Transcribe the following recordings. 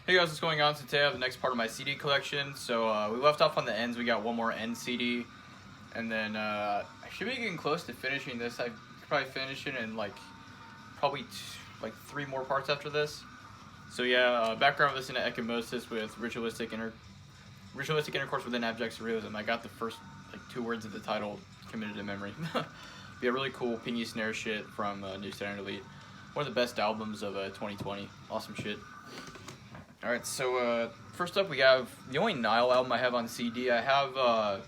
Hey guys, what's going on? So today I have the next part of my CD collection. So we left off on the ends. We got one more end CD, and then I should be getting close to finishing this. I could probably finish it in like like 3 more parts after this. So yeah, background listen to Ecchymosis with ritualistic intercourse within abject surrealism. I got the first like 2 words of the title committed to memory. Be a really cool pingy snare shit from New Standard Elite. One of the best albums of 2020. Awesome shit. Alright, so first up we have the only Nile album I have on CD. I have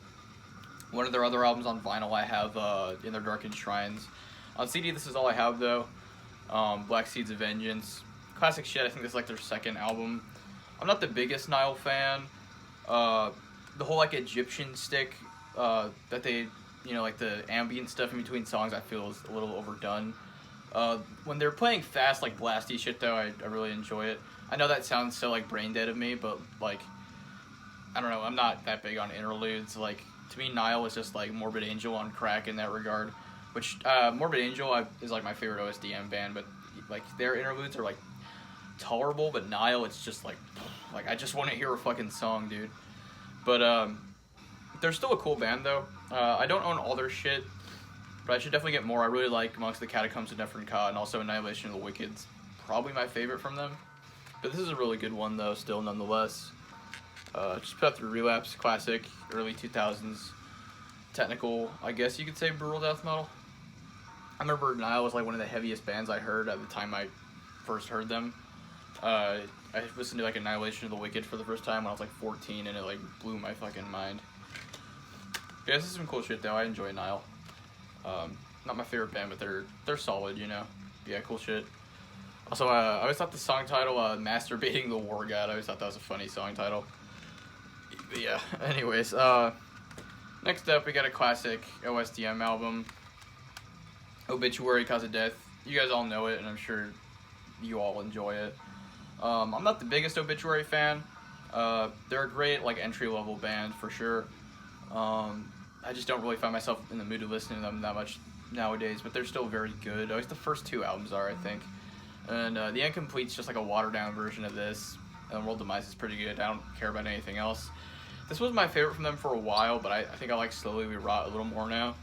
one of their other albums on vinyl. I have In Their Darkened Shrines. On CD, this is all I have though. Black Seeds of Vengeance. Classic shit. I think this is like their 2nd album. I'm not the biggest Nile fan. The whole like Egyptian stick that they, you know, like the ambient stuff in between songs, I feel is a little overdone. When they're playing fast, like blasty shit though, I really enjoy it. I know that sounds so like brain dead of me, but like, I don't know, I'm not that big on interludes. Like, to me, Nile is just like Morbid Angel on crack in that regard. Which, Morbid Angel is like my favorite OSDM band, but like their interludes are like tolerable, but Nile, it's just like I just want to hear a fucking song, dude. But they're still a cool band though. I don't own all their shit, but I should definitely get more. I really like Amongst the Catacombs of Nefertari and also Annihilation of the Wicked's probably my favorite from them. But this is a really good one though, still nonetheless. Just put out the Relapse, classic, early 2000s, technical, I guess you could say, brutal death metal. I remember Nile was like one of the heaviest bands I heard at the time I first heard them. I listened to like Annihilation of the Wicked for the first time when I was like 14, and it like blew my fucking mind. Yeah, this is some cool shit though. I enjoy Nile. Not my favorite band, but they're solid, you know. Yeah, cool shit. Also, I always thought the song title, Masturbating the War God, I always thought that was a funny song title. But yeah, anyways, next up we got a classic OSDM album, Obituary, Cause of Death. You guys all know it, and I'm sure you all enjoy it. I'm not the biggest Obituary fan. They're a great like entry-level band for sure. I just don't really find myself in the mood to listen to them that much nowadays, but they're still very good. At least the first 2 albums are, I think. And The Incomplete's just like a watered-down version of this. And World Demise is pretty good. I don't care about anything else. This was my favorite from them for a while, but I think I like Slowly We Rot a little more now.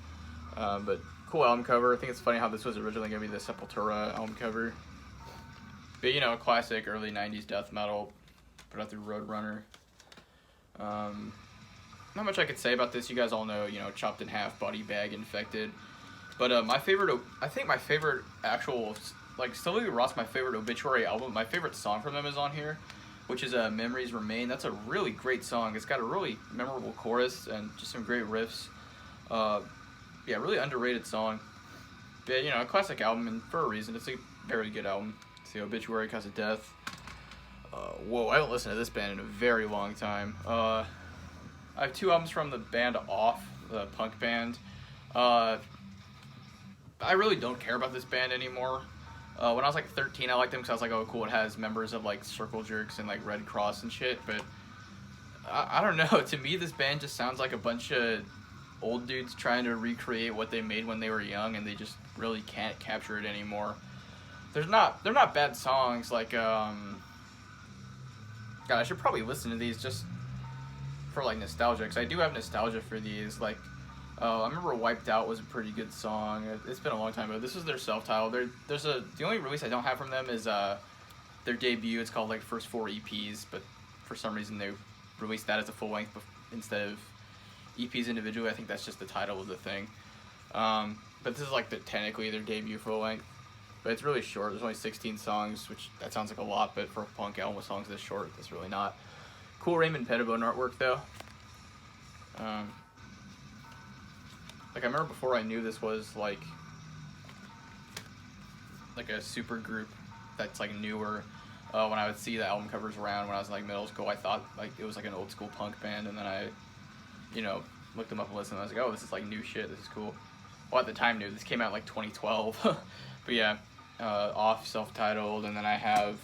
But cool album cover. I think it's funny how this was originally going to be the Sepultura album cover. But, you know, classic early 90s death metal. Put out through Roadrunner. Not much I could say about this. You guys all know, you know, Chopped in Half, Body Bag, Infected. But my favorite, I think my favorite actual, like, Slowly We Rot's my favorite Obituary album. My favorite song from them is on here, which is Memories Remain. That's a really great song. It's got a really memorable chorus and just some great riffs. Yeah, really underrated song. But, you know, a classic album, and for a reason. It's a very good album. It's the Obituary, Cause of Death. Whoa, I haven't listened to this band in a very long time. I have 2 albums from the band Off, the punk band. I really don't care about this band anymore. When I was like 13, I liked them because I was like, oh cool, it has members of like Circle Jerks and like Red Cross and shit, but I don't know, to me this band just sounds like a bunch of old dudes trying to recreate what they made when they were young, and they just really can't capture it anymore. They're not bad songs, like, God, I should probably listen to these just for like nostalgia, because I do have nostalgia for these. Like, I remember Wiped Out was a pretty good song. It's been a long time ago. This is their self-titled. The only release I don't have from them is their debut. It's called like First 4 EPs, but for some reason they released that as a full length instead of EPs individually. I think that's just the title of the thing. But this is like technically their debut full length, but it's really short. There's only 16 songs, which that sounds like a lot, but for a punk album with songs this short, that's really not. Cool Raymond Pettibone artwork though. Like, I remember before I knew this was like a super group that's like newer, when I would see the album covers around when I was in like middle school, I thought like it was like an old school punk band, and then I, you know, looked them up and listened, and I was like, oh, this is like new shit, this is cool. Well, at the time new, this came out in like 2012. But yeah, Off, self-titled, and then I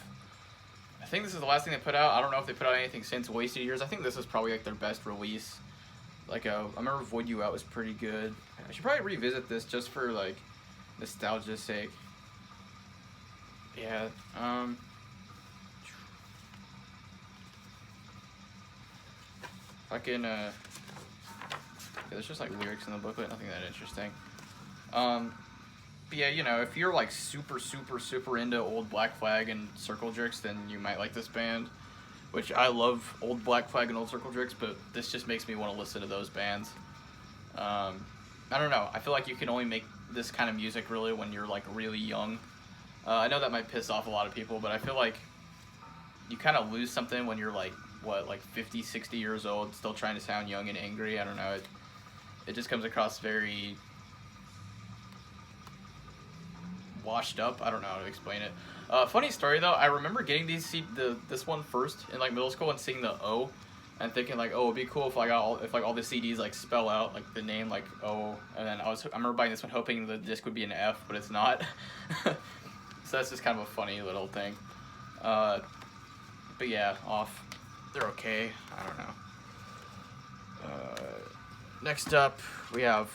think this is the last thing they put out. I don't know if they put out anything since Wasted Years. I think this is probably like their best release. Like, I remember Void You Out was pretty good. I should probably revisit this just for like nostalgia's sake. Yeah, Fucking, yeah, there's just, like, lyrics in the booklet, nothing that interesting. But yeah, you know, if you're, like, super, super, super into old Black Flag and Circle Jerks, then you might like this band. Which, I love old Black Flag and old Circle Jerks, but this just makes me want to listen to those bands. I don't know, I feel like you can only make this kind of music, really, when you're, like, really young. I know that might piss off a lot of people, but I feel like you kind of lose something when you're, like, what, like 50, 60 years old, still trying to sound young and angry. I don't know, it just comes across very washed up. I don't know how to explain it. Funny story though, I remember getting this one first in like middle school and seeing the O and thinking like, oh, it'd be cool if like all the CDs like spell out like the name like O, and then I remember buying this one hoping the disc would be an F, but it's not. So that's just kind of a funny little thing. But yeah, off. They're okay. I don't know. Next up, we have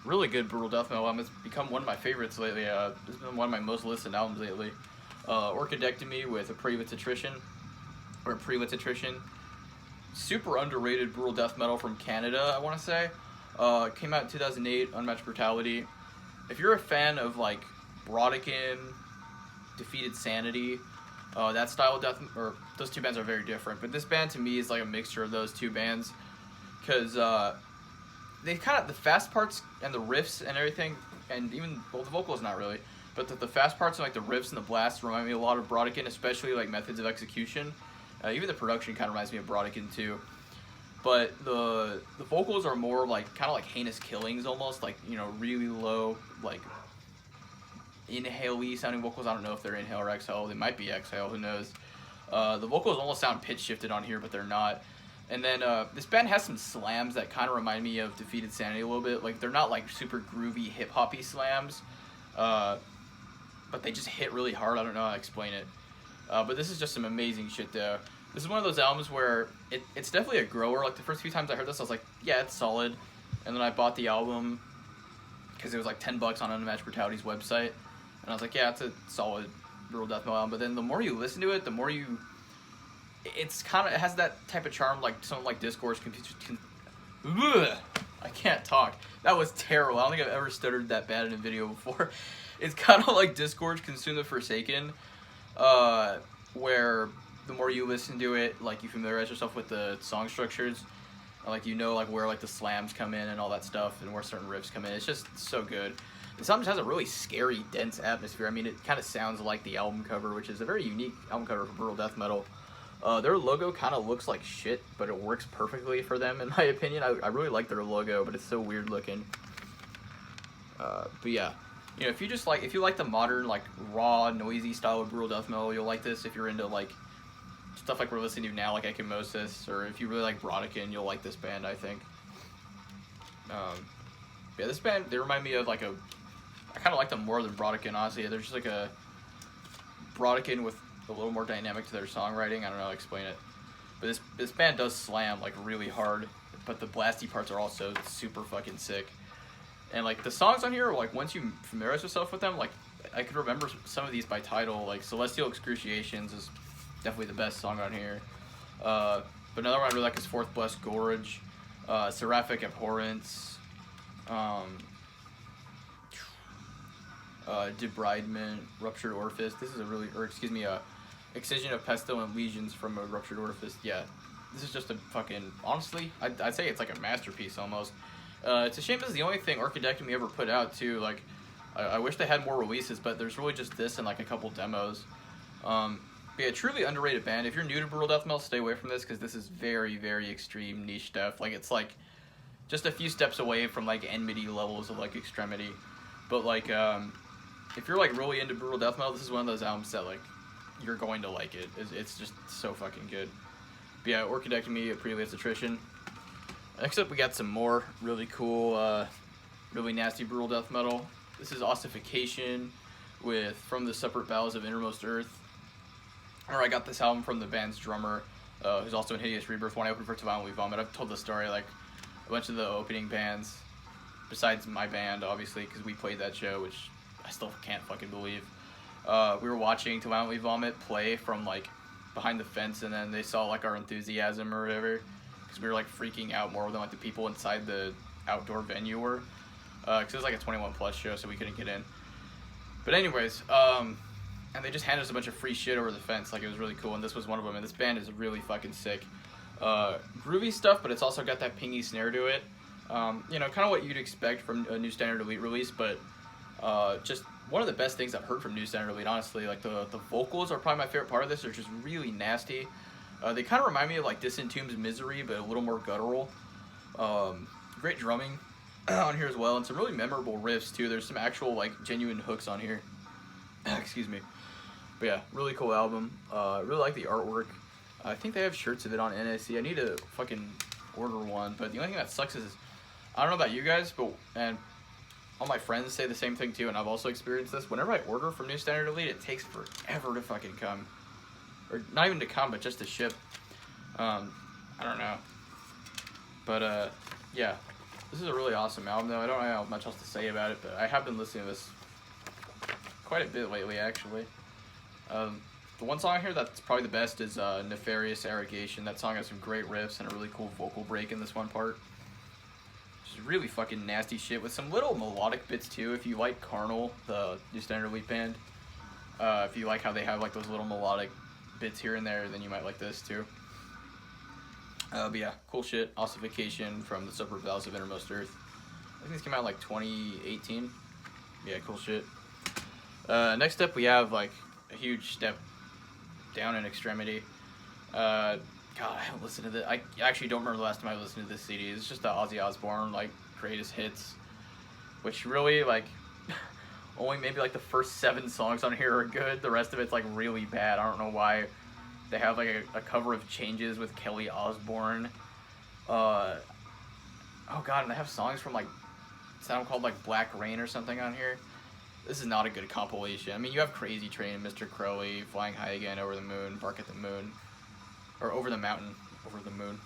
really good brutal death metal album. It's become one of my favorites lately. It's been one of my most listened albums lately. Orchidectomy with a Pre-Wits Attrition. Super underrated brutal death metal from Canada, I want to say. Came out in 2008, Unmatched Brutality. If you're a fan of like Brodekin, Defeated Sanity, that style of death, or those two bands are very different, but this band to me is like a mixture of those two bands, because they kind of, the fast parts and the riffs and everything, and even, well, the vocals not really, but the fast parts and like the riffs and the blasts remind me a lot of Brodekin, especially like Methods of Execution. Even the production kind of reminds me of Brodekin too. But the vocals are more like kind of like Heinous Killings almost, like, you know, really low, like inhale-y sounding vocals. I don't know if they're inhale or exhale. They might be exhale, who knows. The vocals almost sound pitch shifted on here, but they're not. And then this band has some slams that kind of remind me of Defeated Sanity a little bit. Like, they're not like super groovy hip-hoppy slams, but they just hit really hard. I don't know how to explain it. But this is just some amazing shit though. This is one of those albums where it's definitely a grower. Like the first few times I heard this, I was like, yeah, it's solid. And then I bought the album because it was like $10 on Unmatched Brutality's website. And I was like, yeah, it's a solid brutal death metal album. But then the more you listen to it, the more you... It's kind of... It has that type of charm like something like Discourse. I can't talk. That was terrible. I don't think I've ever stuttered that bad in a video before. It's kind of like Discourse, Consume the Forsaken, where the more you listen to it, like, you familiarize yourself with the song structures, and, like, you know, like, where, like, the slams come in and all that stuff, and where certain riffs come in. It's just so good. It sometimes has a really scary, dense atmosphere. I mean, it kind of sounds like the album cover, which is a very unique album cover for brutal death metal. Their logo kind of looks like shit, but it works perfectly for them, in my opinion. I really like their logo, but it's so weird looking. But yeah, you know, if you like the modern, like, raw, noisy style of brutal death metal, you'll like this. If you're into, like, stuff like we're listening to now, like Ecchymosis, or if you really like Brodekin, you'll like this band, I think. Yeah, this band, they remind me of, like, I kind of like them more than Brodekin, honestly. They're just like a Brodekin with a little more dynamic to their songwriting. I don't know how to explain it. But this band does slam, like, really hard, but the blasty parts are also super fucking sick. And, like, the songs on here, like, once you familiarize yourself with them, like, I could remember some of these by title. Like, Celestial Excruciations is definitely the best song on here. But another one I really like is Fourth Blessed Gorge, Seraphic Abhorrence, Debridement, Ruptured Orifice. This is Excision of Pestilent Legions from a Ruptured Orifice. Yeah, this is just a fucking, honestly, I'd say it's like a masterpiece almost. It's a shame this is the only thing Orchidectomy ever put out too. Like, I wish they had more releases, but there's really just this and like a couple demos. But yeah, truly underrated band. If you're new to brutal death metal, stay away from this, because this is very, very extreme niche stuff. Like, it's like just a few steps away from like enmity levels of like extremity. But like, if you're like really into brutal death metal, this is one of those albums that like you're going to like it. It's just so fucking good. But yeah, Orchidectomy, Pre-Wits Attrition. Next up, we got some more really cool, really nasty brutal death metal. This is Ossification with From the Separate Bowels of Innermost Earth. I got this album from the band's drummer, who's also in Hideous Rebirth, when I opened for To Violently Vomit. I've told the story, like, a bunch of the opening bands, besides my band, obviously, because we played that show, which I still can't fucking believe. We were watching To Violently Vomit play from, like, behind the fence, and then they saw, like, our enthusiasm or whatever, because because we were like freaking out more than like the people inside the outdoor venue were, because it was like a 21 plus show, so we couldn't get in. But anyways, and they just handed us a bunch of free shit over the fence. Like, it was really cool, and this was one of them. And this band is really fucking sick. Groovy stuff, but it's also got that pingy snare to it. You know, kind of what you'd expect from a New Standard Elite release, but just one of the best things I've heard from New Standard Elite, honestly. Like, the vocals are probably my favorite part of this. They're just really nasty. They kind of remind me of, like, Disentombed's Misery, but a little more guttural. Great drumming on here as well, and some really memorable riffs, too. There's some actual, like, genuine hooks on here. Excuse me. But yeah, really cool album. Really like the artwork. I think they have shirts of it on NSC. I need to fucking order one, but the only thing that sucks is, I don't know about you guys, but, and all my friends say the same thing too, and I've also experienced this. Whenever I order from New Standard Elite, it takes forever to fucking come. Or not even to come, but just to ship. I don't know. But, yeah. This is a really awesome album, though. I don't know how much else to say about it, but I have been listening to this quite a bit lately, actually. The one song here that's probably the best is Nefarious Arrogation. That song has some great riffs and a really cool vocal break in this one part. Just really fucking nasty shit with some little melodic bits too. If you like Carnal, the New Standard Elite band, if you like how they have like those little melodic bits here and there, then you might like this too. But yeah, cool shit. Ossification from the Suburb Valves of Innermost Earth. I think this came out in like 2018. Yeah, cool shit. Next up we have like a huge step down in extremity. God, I haven't listened to this. I actually don't remember the last time I listened to this CD. It's just the Ozzy Osbourne like greatest hits, which really like only maybe like the first 7 songs on here are good. The rest of it's like really bad. I don't know why. They have like a cover of Changes with Kelly Osbourne. Oh god, and they have songs from like sound called like Black Rain or something on here. This is not a good compilation. I mean, you have Crazy Train, Mr. Crowley, Flying High Again, Over the Moon, Bark at the Moon. Or Over the Mountain, Over the Moon.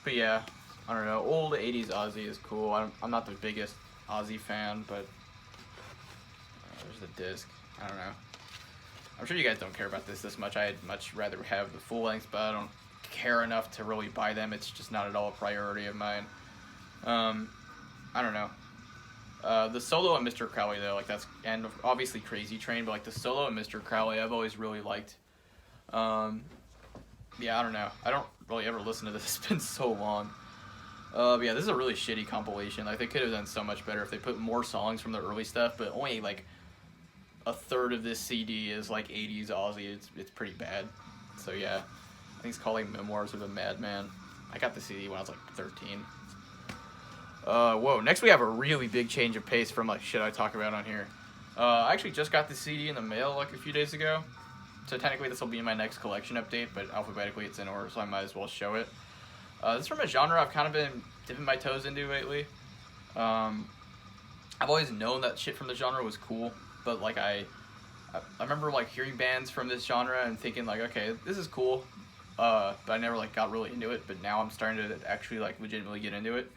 But yeah, I don't know. Old 80s Ozzy is cool. I'm not the biggest Ozzy fan, but there's the disc. I don't know. I'm sure you guys don't care about this much. I'd much rather have the full lengths, but I don't care enough to really buy them. It's just not at all a priority of mine. I don't know. The solo and Mr. Crowley though, like that's, and obviously Crazy Train, but like the solo and Mr. Crowley I've always really liked. Yeah, I don't know. I don't really ever listen to this. It's been so long. But yeah, this is a really shitty compilation. Like they could have done so much better if they put more songs from the early stuff, but only like a third of this CD is like 80s Ozzy. It's pretty bad. So yeah, I think it's called like Memoirs of a Madman. I got the CD when I was like 13. Whoa, next we have a really big change of pace from like shit I talk about on here. I actually just got the CD in the mail like a few days ago. So technically this will be in my next collection update, but alphabetically it's in order, so I might as well show it. This is from a genre I've kind of been dipping my toes into lately. I've always known that shit from the genre was cool, but like I remember like hearing bands from this genre and thinking like, okay, this is cool, but I never like got really into it. But now I'm starting to actually like legitimately get into it.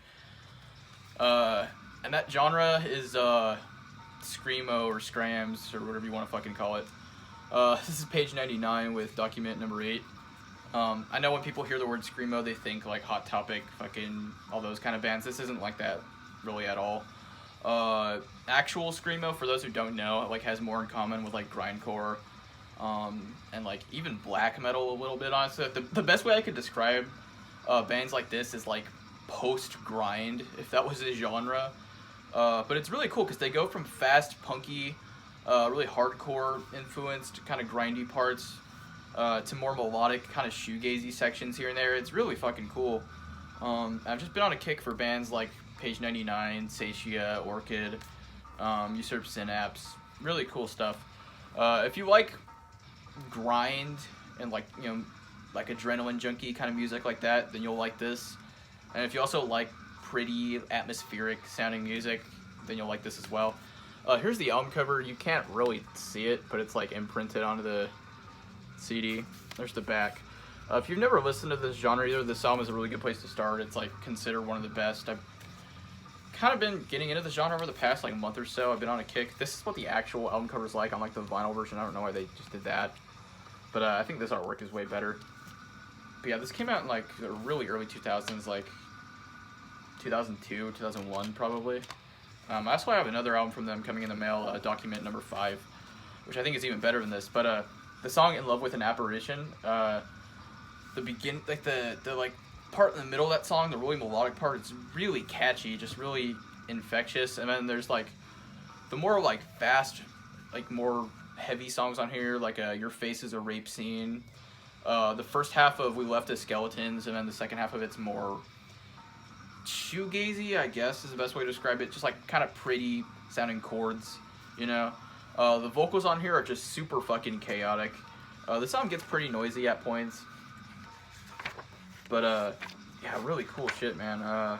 And that genre is screamo or scrams or whatever you want to fucking call it. This is page 99 with document number 8. I know when people hear the word screamo, they think like Hot Topic, fucking all those kind of bands. This isn't like that really at all. Actual screamo, for those who don't know, like has more in common with like grindcore, and like even black metal a little bit. Honestly, the best way I could describe bands like this is like post-grind, if that was a genre. But it's really cool because they go from fast, punky, really hardcore influenced kind of grindy parts to more melodic kind of shoegazy sections here and there. It's really fucking cool. I've just been on a kick for bands like Page 99, Satia, Orchid, Usurp Synapse. Really cool stuff. If you like grind and like, you know, like adrenaline junkie kind of music like that, then you'll like this. And if you also like pretty atmospheric sounding music, then you'll like this as well. Here's the album cover. You can't really see it, but it's like imprinted onto the CD. There's the back. If you've never listened to this genre either, this album is a really good place to start. It's like considered one of the best. I've kind of been getting into the genre over the past like month or so. I've been on a kick. This is what the actual album cover is like on like the vinyl version. I don't know why they just did that, but I think this artwork is way better. But yeah, this came out in like the really early 2000s, like 2002, 2001 probably. That's why I have another album from them coming in the mail, Document Number 5, which I think is even better than this. But the song "In Love with an Apparition," the like part in the middle of that song, the really melodic part, it's really catchy, just really infectious. And then there's like the more like fast, like more heavy songs on here, like "Your Face Is a Rape Scene." The first half of "We Left As Skeletons," and then the second half of it's more shoegazy, I guess is the best way to describe it. Just like kind of pretty sounding chords, you know. The vocals on here are just super fucking chaotic. The song gets pretty noisy at points, but yeah, really cool shit, man. I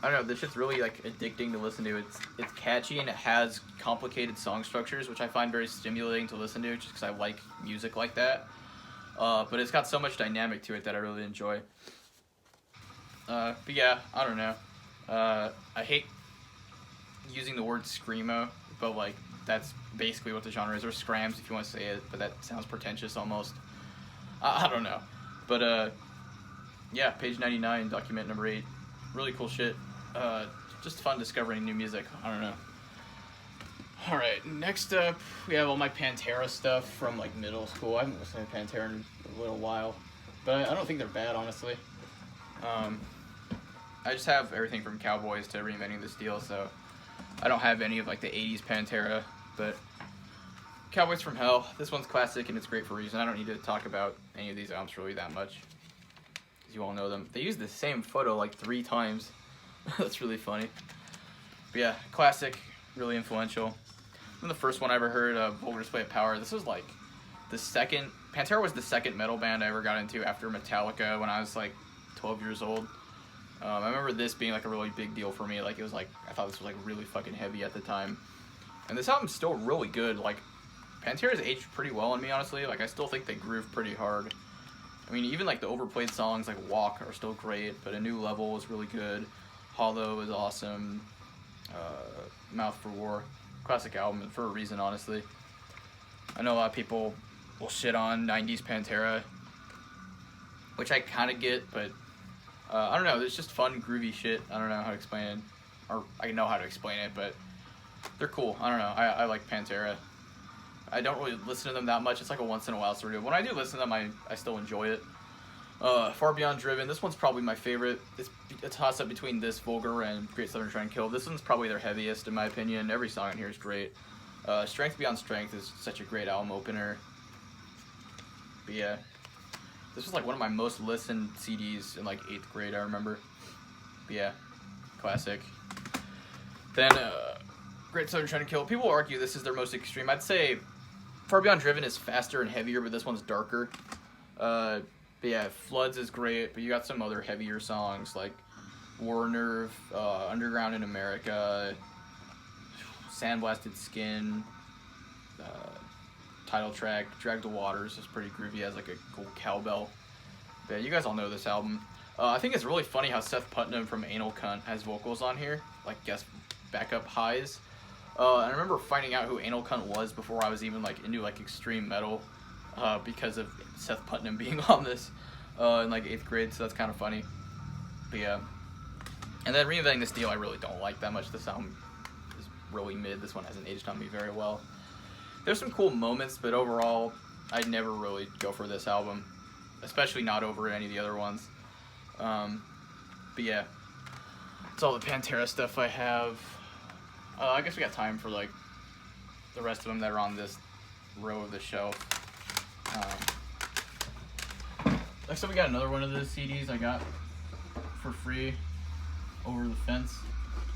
don't know, this shit's really like addicting to listen to. It's catchy and it has complicated song structures, which I find very stimulating to listen to, just because I like music like that. But it's got so much dynamic to it that I really enjoy. But yeah, I don't know. I hate using the word screamo, but like that's basically what the genre is, or scrams if you want to say it, but that sounds pretentious almost. I don't know. But yeah, page 99, Document Number 8. Really cool shit. Just fun discovering new music. I don't know. Alright, next up, we have all my Pantera stuff from like middle school. I haven't listened to Pantera in a little while, but I don't think they're bad, honestly. I just have everything from Cowboys to Reinventing the Steel, so I don't have any of like the 80s Pantera, but Cowboys from Hell, this one's classic and it's great for a reason. I don't need to talk about any of these albums really that much, because you all know them. They used the same photo like 3 times. That's really funny. But yeah, classic, really influential. And the first one I ever heard, Vulgar Display of Power, this was like the second, Pantera was the second metal band I ever got into after Metallica when I was like 12 years old. I remember this being like a really big deal for me. Like it was like, I thought this was like really fucking heavy at the time. And this album's still really good. Like Pantera's aged pretty well on me, honestly. Like I still think they groove pretty hard. I mean, even like the overplayed songs like Walk are still great, but A New Level was really good. Hollow is awesome. Mouth for War, classic album for a reason, honestly. I know a lot of people will shit on 90s Pantera, which I kind of get, but I don't know, it's just fun, groovy shit. I don't know how to explain it, or I know how to explain it, but they're cool. I don't know, I like Pantera. I don't really listen to them that much. It's like a once in a while sort of. When I do listen to them, I still enjoy it. Far Beyond Driven, this one's probably my favorite. It's a toss-up between this, Vulgar, and Great Southern Trend Kill. This one's probably their heaviest, in my opinion. Every song in here is great. Strength Beyond Strength is such a great album opener. But yeah, this was like one of my most listened CDs in like 8th grade, I remember. But yeah, classic. Then Great Southern Trend Kill. People argue this is their most extreme. I'd say Far Beyond Driven is faster and heavier, but this one's darker. But yeah, Floods is great, but you got some other heavier songs like War Nerve, Underground in America, Sandblasted Skin, title track, Drag the Waters is pretty groovy, has like a cool cowbell. But you guys all know this album. I think it's really funny how Seth Putnam from Anal Cunt has vocals on here, like guest backup highs. And I remember finding out who Anal Cunt was before I was even like into like extreme metal, because of Seth Putnam being on this in like 8th grade, so that's kind of funny. But yeah. And then Reinventing the Steel I really don't like that much. This album is really mid. This one hasn't aged on me very well. There's some cool moments, but overall I'd never really go for this album, especially not over any of the other ones. But yeah, that's all the Pantera stuff I have. I guess we got time for like the rest of them that are on this row of the shelf. Next up, we got another one of the CDs I got for free over the fence,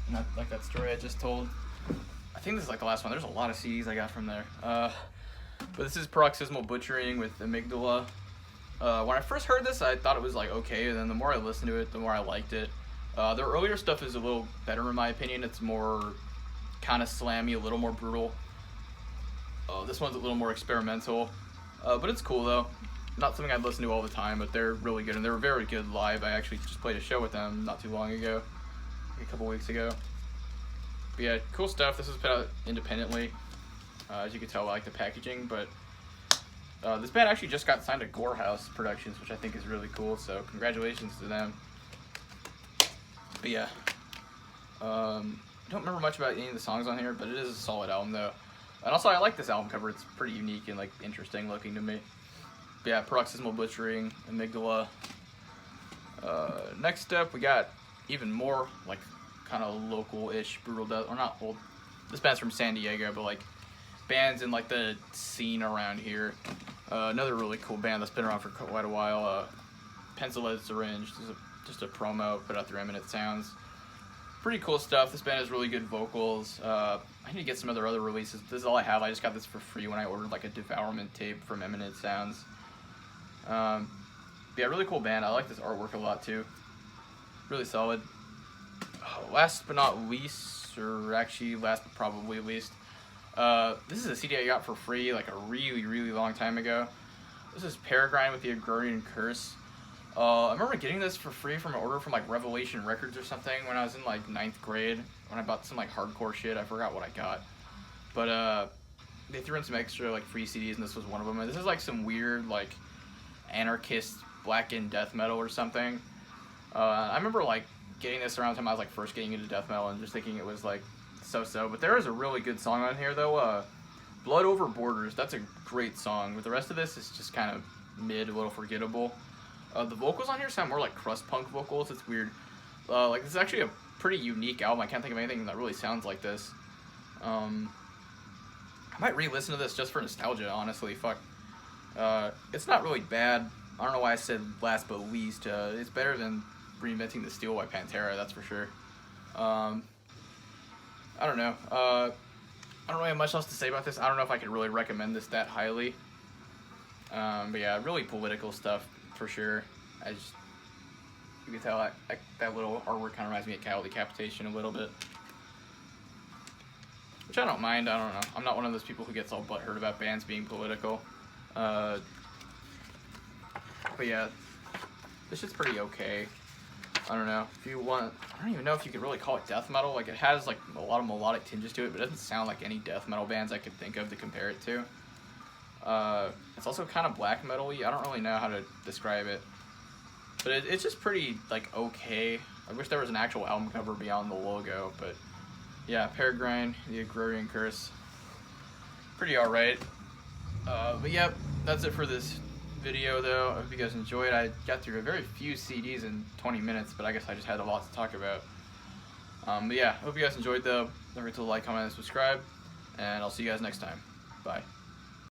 and that, like that story I just told. I think this is like the last one. There's a lot of CDs I got from there. But this is Paroxysmal Butchering with Amygdala. When I first heard this, I thought it was like okay, and then the more I listened to it, the more I liked it. Their earlier stuff is a little better in my opinion. It's more kind of slammy, a little more brutal. This one's a little more experimental, but it's cool though. Not something I'd listen to all the time, but they're really good, and they were very good live. I actually just played a show with them not too long ago, a couple weeks ago. But yeah, cool stuff. This was put out independently, as you can tell, I like the packaging, but This band actually just got signed to Gore House Productions, which I think is really cool, so congratulations to them. But yeah, I don't remember much about any of the songs on here, but it is a solid album though. And also I like this album cover, it's pretty unique and like interesting looking to me. But yeah, Paroxysmal Butchering, Amygdala. Next up we got even more like kind of local-ish brutal death, or not old. This band's from San Diego, but like bands in like the scene around here. Another really cool band that's been around for quite a while. Pencil-Lead Syringe. This is just a promo, put out through Eminent Sounds. Pretty cool stuff. This band has really good vocals. I need to get some of their other releases. This is all I have. I just got this for free when I ordered like a Devourment tape from Eminent Sounds. Yeah, really cool band. I like this artwork a lot too. Really solid. Last but not least, or actually last but probably least, this is a CD I got for free like a really, really long time ago. This is Peregrine with the Agrarian Curse. I remember getting this for free from an order from like Revelation Records or something when I was in like 9th grade, when I bought some like hardcore shit. I forgot what I got. But they threw in some extra like free CDs and this was one of them. And this is like some weird like anarchist blackened death metal or something. I remember like getting this around the time I was like first getting into death metal and just thinking it was like so-so. But there is a really good song on here though. Blood Over Borders. That's a great song. But the rest of this is just kind of mid, a little forgettable. The vocals on here sound more like crust punk vocals. It's weird. Like this is actually a pretty unique album. I can't think of anything that really sounds like this. I might re-listen to this just for nostalgia, honestly. Fuck. It's not really bad. I don't know why I said last but least. It's better than Reinventing the Steel by Pantera, that's for sure. I don't know. I don't really have much else to say about this. I don't know if I could really recommend this that highly. But yeah, really political stuff for sure. You can tell that little artwork kind of reminds me of Cattle Decapitation a little bit. Which I don't mind. I don't know. I'm not one of those people who gets all butthurt about bands being political. But yeah, this shit's pretty okay. I don't know. If you want, I don't even know if you could really call it death metal. Like it has like a lot of melodic tinges to it, but it doesn't sound like any death metal bands I could think of to compare it to. It's also kind of black metal-y. I don't really know how to describe it, but it's just pretty like okay. I wish there was an actual album cover beyond the logo, but yeah, Peregrine, the Agrarian Curse, pretty alright. But yeah, that's it for this video though. I hope you guys enjoyed. I got through a very few CDs in 20 minutes, but I guess I just had a lot to talk about. But yeah, hope you guys enjoyed though. Don't forget to like, comment, and subscribe, and I'll see you guys next time. Bye.